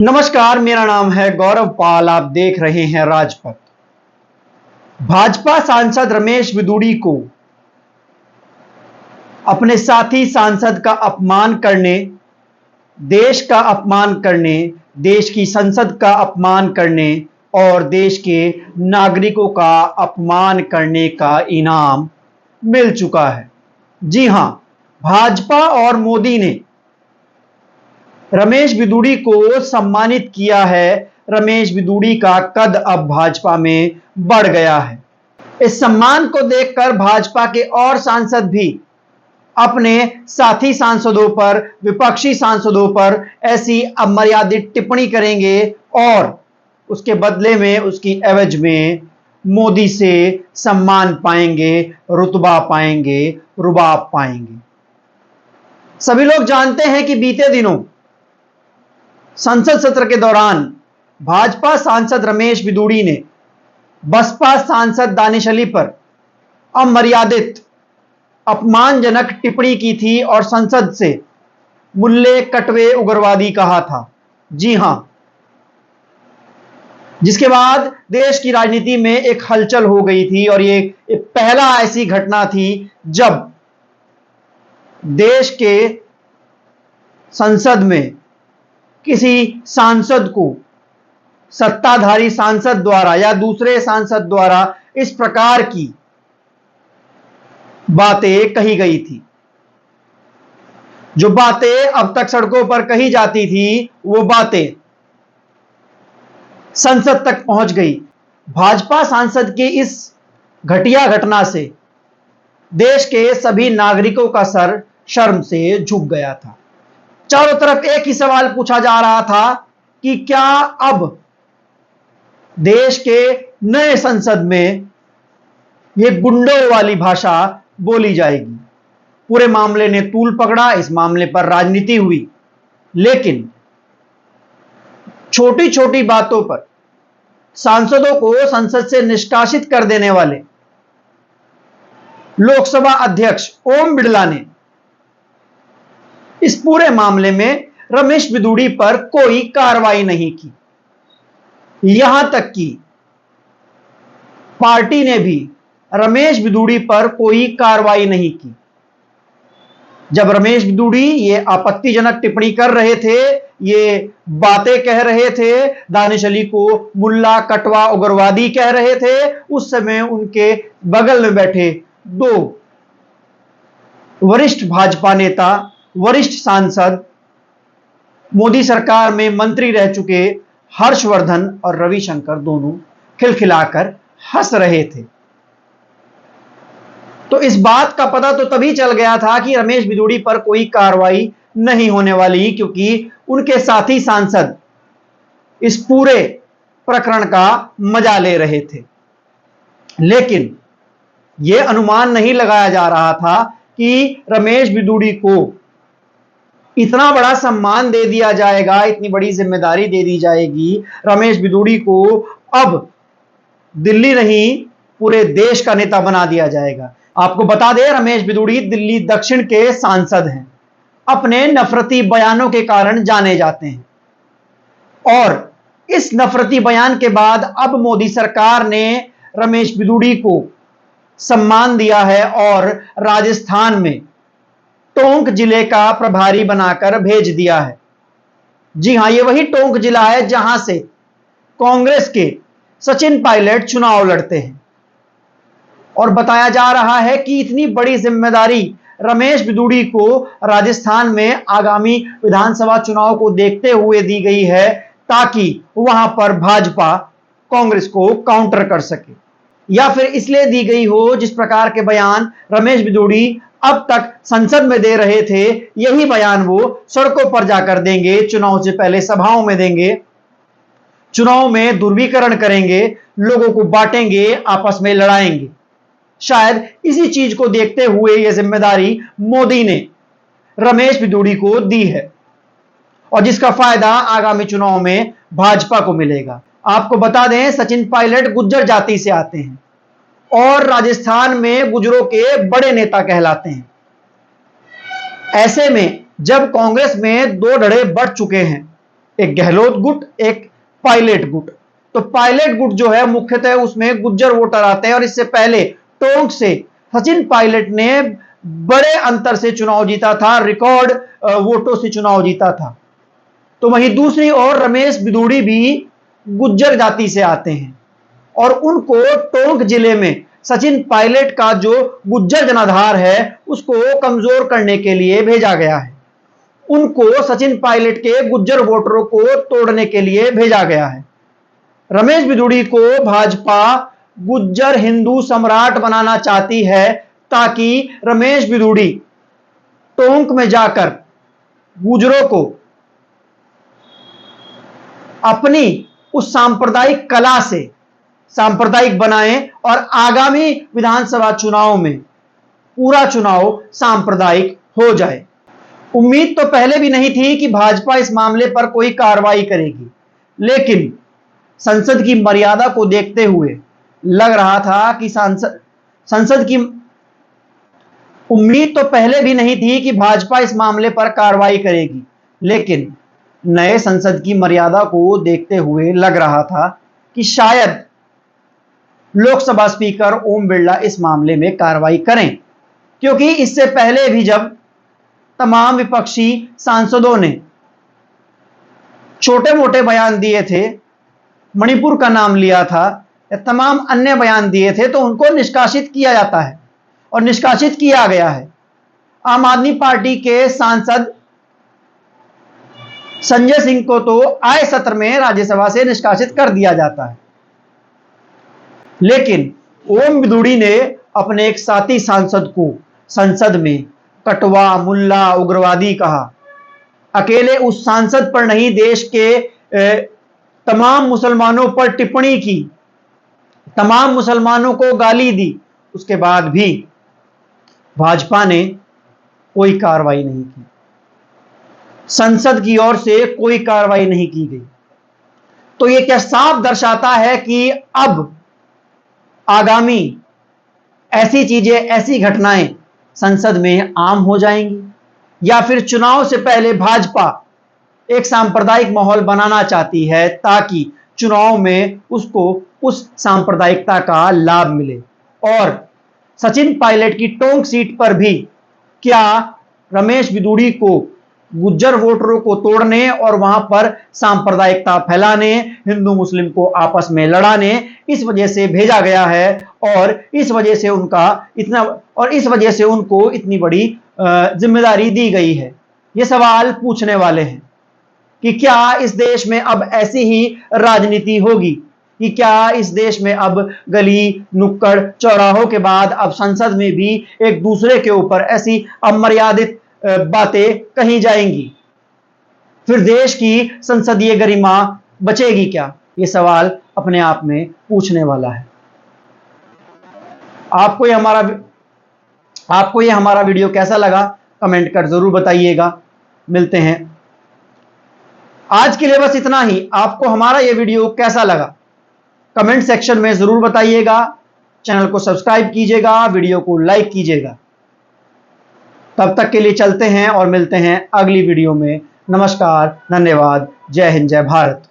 नमस्कार, मेरा नाम है गौरव पाल। आप देख रहे हैं राजपथ। भाजपा सांसद रमेश बिदूड़ी को अपने साथी सांसद का अपमान करने, देश का अपमान करने, देश की संसद का अपमान करने और देश के नागरिकों का अपमान करने का इनाम मिल चुका है। जी हां, भाजपा और मोदी ने रमेश बिदूड़ी को सम्मानित किया है। रमेश बिदूड़ी का कद अब भाजपा में बढ़ गया है। इस सम्मान को देखकर भाजपा के और सांसद भी अपने साथी सांसदों पर, विपक्षी सांसदों पर ऐसी अमर्यादित टिप्पणी करेंगे और उसके बदले में, उसकी एवज में मोदी से सम्मान पाएंगे, रुतबा पाएंगे, रुबाब पाएंगे। सभी लोग जानते हैं कि बीते दिनों संसद सत्र के दौरान भाजपा सांसद रमेश बिदूड़ी ने बसपा सांसद दानिश अली पर अमर्यादित, अपमानजनक टिप्पणी की थी और संसद से मुल्ले कटवे उग्रवादी कहा था। जी हां, जिसके बाद देश की राजनीति में एक हलचल हो गई थी और ये पहला ऐसी घटना थी जब देश के संसद में किसी सांसद को सत्ताधारी सांसद द्वारा या दूसरे सांसद द्वारा इस प्रकार की बातें कही गई थी। जो बातें अब तक सड़कों पर कही जाती थी, वो बातें संसद तक पहुंच गई। भाजपा सांसद की इस घटिया घटना से देश के सभी नागरिकों का सर शर्म से झुक गया था। चारों तरफ एक ही सवाल पूछा जा रहा था कि क्या अब देश के नए संसद में ये गुंडों वाली भाषा बोली जाएगी। पूरे मामले ने तूल पकड़ा, इस मामले पर राजनीति हुई, लेकिन छोटी छोटी बातों पर सांसदों को संसद से निष्कासित कर देने वाले लोकसभा अध्यक्ष ओम बिड़ला ने इस पूरे मामले में रमेश बिदूड़ी पर कोई कार्रवाई नहीं की। यहां तक कि पार्टी ने भी रमेश बिदूड़ी पर कोई कार्रवाई नहीं की। जब रमेश बिदूड़ी ये आपत्तिजनक टिप्पणी कर रहे थे, ये बातें कह रहे थे, दानिश अली को मुल्ला कटवा उग्रवादी कह रहे थे, उस समय उनके बगल में बैठे दो वरिष्ठ भाजपा नेता, वरिष्ठ सांसद, मोदी सरकार में मंत्री रह चुके हर्षवर्धन और रविशंकर दोनों खिलखिलाकर हंस रहे थे। तो इस बात का पता तो तभी चल गया था कि रमेश बिदूड़ी पर कोई कार्रवाई नहीं होने वाली, क्योंकि उनके साथी सांसद इस पूरे प्रकरण का मजा ले रहे थे। लेकिन यह अनुमान नहीं लगाया जा रहा था कि रमेश बिदूड़ी को इतना बड़ा सम्मान दे दिया जाएगा, इतनी बड़ी जिम्मेदारी दे दी जाएगी। रमेश बिदूड़ी को अब दिल्ली नहीं, पूरे देश का नेता बना दिया जाएगा। आपको बता दें, रमेश बिदूड़ी दिल्ली दक्षिण के सांसद हैं। अपने नफरती बयानों के कारण जाने जाते हैं और इस नफरती बयान के बाद अब मोदी सरकार ने रमेश बिदूड़ी को सम्मान दिया है और राजस्थान में टोंक जिले का प्रभारी बनाकर भेज दिया है। जी हां, ये वही टोंक जिला है जहां से कांग्रेस के सचिन पायलट चुनाव लड़ते हैं। और बताया जा रहा है कि इतनी बड़ी जिम्मेदारी रमेश बिदूड़ी को राजस्थान में आगामी विधानसभा चुनाव को देखते हुए दी गई है, ताकि वहां पर भाजपा कांग्रेस को काउंटर कर सके, या फिर इसलिए दी गई हो जिस प्रकार के बयान रमेश बिदूड़ी अब तक संसद में दे रहे थे, यही बयान वो सड़कों पर जाकर देंगे, चुनाव से पहले सभाओं में देंगे, चुनाव में ध्रुवीकरण करेंगे, लोगों को बांटेंगे, आपस में लड़ाएंगे। शायद इसी चीज को देखते हुए यह जिम्मेदारी मोदी ने रमेश बिदूड़ी को दी है और जिसका फायदा आगामी चुनाव में भाजपा को मिलेगा। आपको बता दें, सचिन पायलट गुज्जर जाति से आते हैं और राजस्थान में गुजरों के बड़े नेता कहलाते हैं। ऐसे में जब कांग्रेस में दो धड़े बढ़ चुके हैं, एक गहलोत गुट, एक पायलट गुट। तो पायलट गुट जो है मुख्यतः उसमें गुज्जर वोटर आते हैं और इससे पहले टोंक से सचिन पायलट ने बड़े अंतर से चुनाव जीता था, रिकॉर्ड वोटों से चुनाव जीता था। तो वहीं दूसरी ओर रमेश बिदूड़ी भी गुज्जर जाति से आते हैं और उनको टोंक जिले में सचिन पायलट का जो गुज्जर जनाधार है उसको कमजोर करने के लिए भेजा गया है। उनको सचिन पायलट के गुज्जर वोटरों को तोड़ने के लिए भेजा गया है। रमेश बिदूड़ी को भाजपा गुज्जर हिंदू सम्राट बनाना चाहती है ताकि रमेश बिदूड़ी टोंक में जाकर गुज्जरों को अपनी उस सांप्रदायिक कला से सांप्रदायिक बनाएं और आगामी विधानसभा चुनाव में पूरा चुनाव सांप्रदायिक हो जाए। उम्मीद तो पहले भी नहीं थी कि भाजपा इस मामले पर कोई कार्रवाई करेगी, लेकिन संसद की मर्यादा को देखते हुए लग रहा था कि संसद की उम्मीद तो पहले भी नहीं थी कि भाजपा इस मामले पर कार्रवाई करेगी, लेकिन नए संसद की मर्यादा को देखते हुए लग रहा था कि शायद लोकसभा स्पीकर ओम बिरला इस मामले में कार्रवाई करें, क्योंकि इससे पहले भी जब तमाम विपक्षी सांसदों ने छोटे मोटे बयान दिए थे, मणिपुर का नाम लिया था या तमाम अन्य बयान दिए थे, तो उनको निष्कासित किया जाता है और निष्कासित किया गया है। आम आदमी पार्टी के सांसद संजय सिंह को तो आए सत्र में राज्यसभा से निष्कासित कर दिया जाता है, लेकिन ओम बिदूड़ी ने अपने एक साथी सांसद को संसद में कटवा, मुल्ला, उग्रवादी कहा। अकेले उस सांसद पर नहीं, देश के तमाम मुसलमानों पर टिप्पणी की, तमाम मुसलमानों को गाली दी। उसके बाद भी भाजपा ने कोई कार्रवाई नहीं की, संसद की ओर से कोई कार्रवाई नहीं की गई। तो यह क्या साफ दर्शाता है कि अब आगामी ऐसी चीजें, ऐसी घटनाएं संसद में आम हो जाएंगी, या फिर चुनाव से पहले भाजपा एक सांप्रदायिक माहौल बनाना चाहती है ताकि चुनाव में उसको उस सांप्रदायिकता का लाभ मिले। और सचिन पायलट की टोंक सीट पर भी क्या रमेश बिदूड़ी को गुज्जर वोटरों को तोड़ने और वहां पर सांप्रदायिकता फैलाने, हिंदू मुस्लिम को आपस में लड़ाने, इस वजह से भेजा गया है और इस वजह से उनको इतनी बड़ी जिम्मेदारी दी गई है। ये सवाल पूछने वाले हैं कि क्या इस देश में अब ऐसी ही राजनीति होगी, कि क्या इस देश में अब गली नुक्कड़ चौराहों के बाद अब संसद में भी एक दूसरे के ऊपर ऐसी अमर्यादित बातें कही जाएंगी? फिर देश की संसदीय गरिमा बचेगी क्या? ये सवाल अपने आप में पूछने वाला है। आपको ये हमारा वीडियो कैसा लगा कमेंट कर जरूर बताइएगा। मिलते हैं, आज के लिए बस इतना ही। आपको हमारा ये वीडियो कैसा लगा कमेंट सेक्शन में जरूर बताइएगा। चैनल को सब्सक्राइब कीजिएगा, वीडियो को लाइक कीजिएगा। तब तक के लिए चलते हैं और मिलते हैं अगली वीडियो में। नमस्कार, धन्यवाद, जय हिंद, जय भारत।